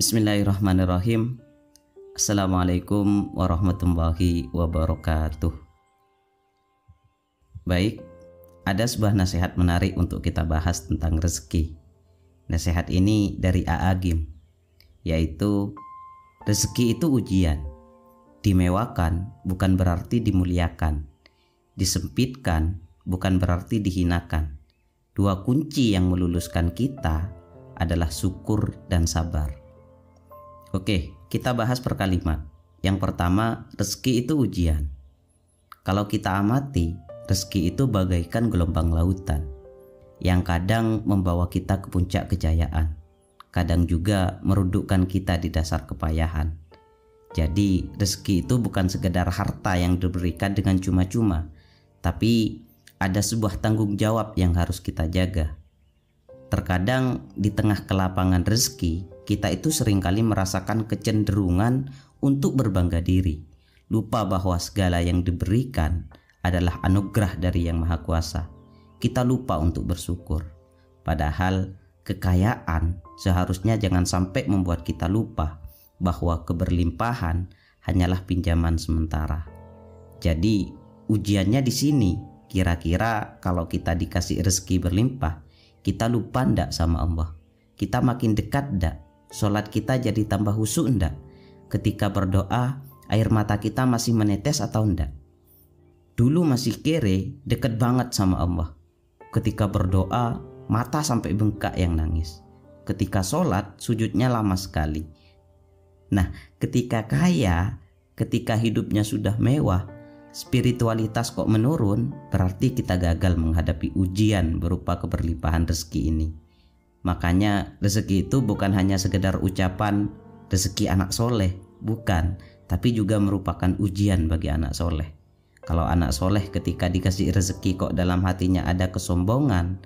Bismillahirrahmanirrahim. Assalamualaikum warahmatullahi wabarakatuh. Baik, ada sebuah nasihat menarik untuk kita bahas tentang rezeki. Nasihat ini dari A.A. Gim, yaitu rezeki itu ujian. Dimewakan bukan berarti dimuliakan. Disempitkan bukan berarti dihinakan. Dua kunci yang meluluskan kita adalah syukur dan sabar. Oke, kita bahas per kalimat. Yang pertama, rezeki itu ujian. Kalau kita amati, rezeki itu bagaikan gelombang lautan yang kadang membawa kita ke puncak kejayaan, kadang juga merudukkan kita di dasar kepayahan. Jadi, rezeki itu bukan sekedar harta yang diberikan dengan cuma-cuma, tapi ada sebuah tanggung jawab yang harus kita jaga. Terkadang di tengah kelapangan rezeki, kita itu seringkali merasakan kecenderungan untuk berbangga diri, lupa bahwa segala yang diberikan adalah anugerah dari Yang Maha Kuasa. Kita lupa untuk bersyukur. Padahal kekayaan seharusnya jangan sampai membuat kita lupa bahwa keberlimpahan hanyalah pinjaman sementara. Jadi ujiannya di sini, kira-kira kalau kita dikasih rezeki berlimpah, kita lupa ndak sama Allah? Kita makin dekat ndak? Sholat kita jadi tambah khusyuk ndak? Ketika berdoa, air mata kita masih menetes atau ndak? Dulu masih kere, dekat banget sama Allah. Ketika berdoa, mata sampai bengkak yang nangis. Ketika sholat, sujudnya lama sekali. Nah, ketika kaya, ketika hidupnya sudah mewah, spiritualitas kok menurun, berarti kita gagal menghadapi ujian berupa keberlimpahan rezeki ini. Makanya rezeki itu bukan hanya sekedar ucapan rezeki anak soleh, bukan, tapi juga merupakan ujian bagi anak soleh. Kalau anak soleh ketika dikasih rezeki kok dalam hatinya ada kesombongan,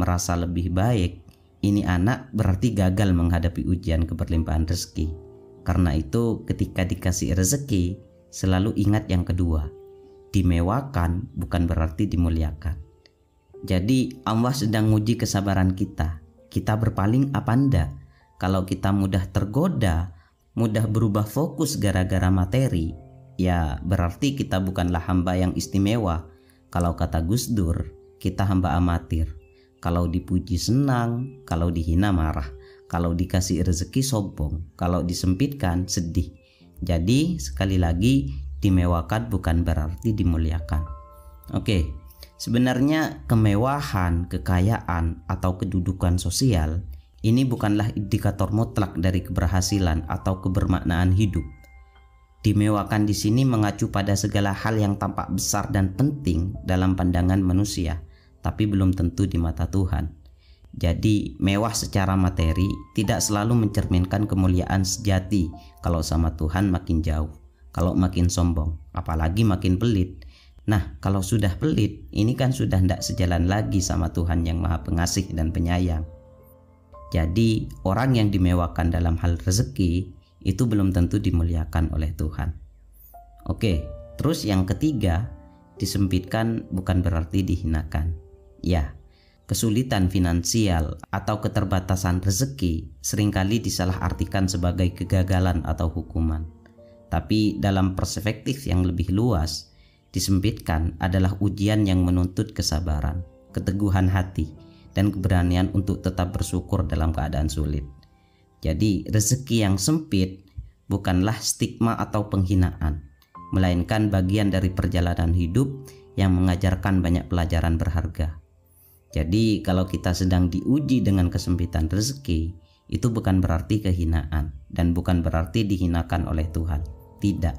merasa lebih baik, ini anak berarti gagal menghadapi ujian keberlimpahan rezeki. Karena itu ketika dikasih rezeki, selalu ingat yang kedua, dimewakan bukan berarti dimuliakan. Jadi Allah sedang nguji kesabaran kita. Kita berpaling apa enggak? Kalau kita mudah tergoda, mudah berubah fokus gara-gara materi, ya berarti kita bukanlah hamba yang istimewa. Kalau kata Gus Dur, kita hamba amatir. Kalau dipuji senang, kalau dihina marah, kalau dikasih rezeki sombong, kalau disempitkan sedih. Jadi sekali lagi, dimewakan bukan berarti dimuliakan. Oke, sebenarnya kemewahan, kekayaan, atau kedudukan sosial ini bukanlah indikator mutlak dari keberhasilan atau kebermaknaan hidup. Dimewakan di sini mengacu pada segala hal yang tampak besar dan penting dalam pandangan manusia, tapi belum tentu di mata Tuhan. Jadi mewah secara materi tidak selalu mencerminkan kemuliaan sejati kalau sama Tuhan makin jauh. Kalau makin sombong, apalagi makin pelit. Nah, kalau sudah pelit, ini kan sudah tidak sejalan lagi sama Tuhan yang Maha Pengasih dan Penyayang. Jadi, orang yang dimewakan dalam hal rezeki, itu belum tentu dimuliakan oleh Tuhan. Oke, terus yang ketiga, disempitkan bukan berarti dihinakan. Ya, kesulitan finansial atau keterbatasan rezeki seringkali disalahartikan sebagai kegagalan atau hukuman. Tapi dalam perspektif yang lebih luas, disempitkan adalah ujian yang menuntut kesabaran, keteguhan hati, dan keberanian untuk tetap bersyukur dalam keadaan sulit. Jadi rezeki yang sempit bukanlah stigma atau penghinaan, melainkan bagian dari perjalanan hidup yang mengajarkan banyak pelajaran berharga. Jadi kalau kita sedang diuji dengan kesempitan rezeki, itu bukan berarti kehinaan dan bukan berarti dihinakan oleh Tuhan. Tidak,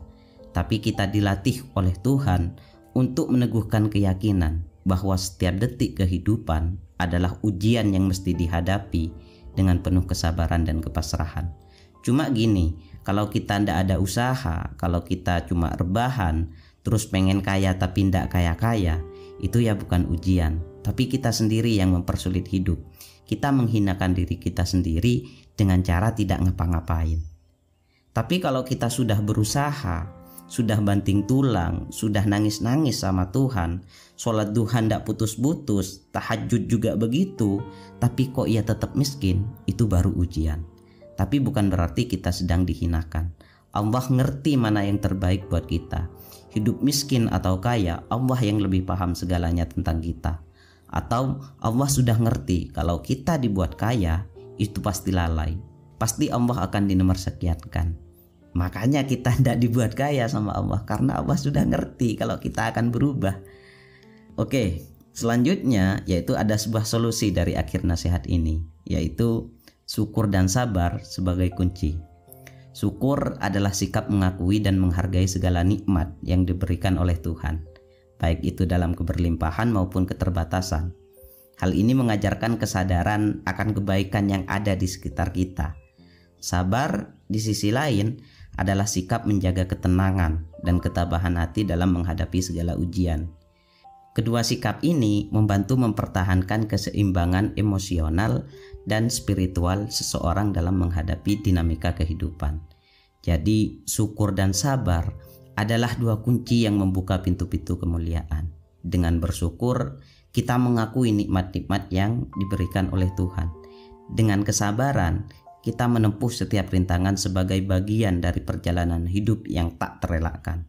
tapi kita dilatih oleh Tuhan untuk meneguhkan keyakinan bahwa setiap detik kehidupan adalah ujian yang mesti dihadapi dengan penuh kesabaran dan kepasrahan. Cuma gini, kalau kita ndak ada usaha, kalau kita cuma rebahan, terus pengen kaya tapi ndak kaya-kaya, itu ya bukan ujian, tapi kita sendiri yang mempersulit hidup. Kita menghinakan diri kita sendiri dengan cara tidak ngapa-ngapain. Tapi kalau kita sudah berusaha, sudah banting tulang, sudah nangis-nangis sama Tuhan, sholat duha ndak putus-putus, tahajud juga begitu, tapi kok ia tetap miskin, itu baru ujian. tapi bukan berarti kita sedang dihinakan. Allah ngerti mana yang terbaik buat kita. Hidup miskin atau kaya, Allah yang lebih paham segalanya tentang kita. Atau Allah sudah ngerti kalau kita dibuat kaya, itu pasti lalai. Pasti Allah akan dinomorssekiankan. Makanya kita tidak dibuat kaya sama Allah, karena Allah sudah ngerti kalau kita akan berubah. Oke, selanjutnya yaitu ada sebuah solusi dari akhir nasihat ini, yaitu syukur dan sabar sebagai kunci. Syukur adalah sikap mengakui dan menghargai segala nikmat yang diberikan oleh Tuhan, baik itu dalam keberlimpahan maupun keterbatasan. Hal ini mengajarkan kesadaran akan kebaikan yang ada di sekitar kita. Sabar di sisi lain adalah sikap menjaga ketenangan dan ketabahan hati dalam menghadapi segala ujian. Kedua sikap ini membantu mempertahankan keseimbangan emosional dan spiritual seseorang dalam menghadapi dinamika kehidupan. Jadi syukur dan sabar adalah dua kunci yang membuka pintu-pintu kemuliaan. Dengan bersyukur, kita mengakui nikmat-nikmat yang diberikan oleh Tuhan. Dengan kesabaran, kita menempuh setiap rintangan sebagai bagian dari perjalanan hidup yang tak terelakkan.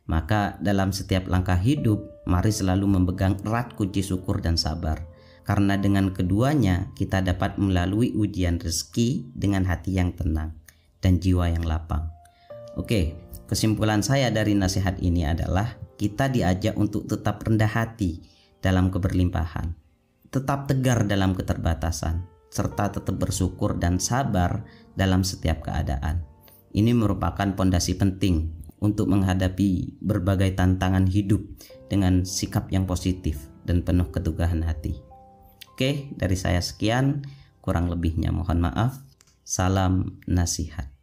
Maka dalam setiap langkah hidup, mari selalu memegang erat kunci syukur dan sabar. Karena dengan keduanya kita dapat melalui ujian rezeki dengan hati yang tenang dan jiwa yang lapang. Oke, kesimpulan saya dari nasihat ini adalah kita diajak untuk tetap rendah hati dalam keberlimpahan, tetap tegar dalam keterbatasan, serta tetap bersyukur dan sabar dalam setiap keadaan. Ini merupakan pondasi penting untuk menghadapi berbagai tantangan hidup dengan sikap yang positif dan penuh keteguhan hati. Oke, dari saya sekian, kurang lebihnya mohon maaf. Salam nasihat.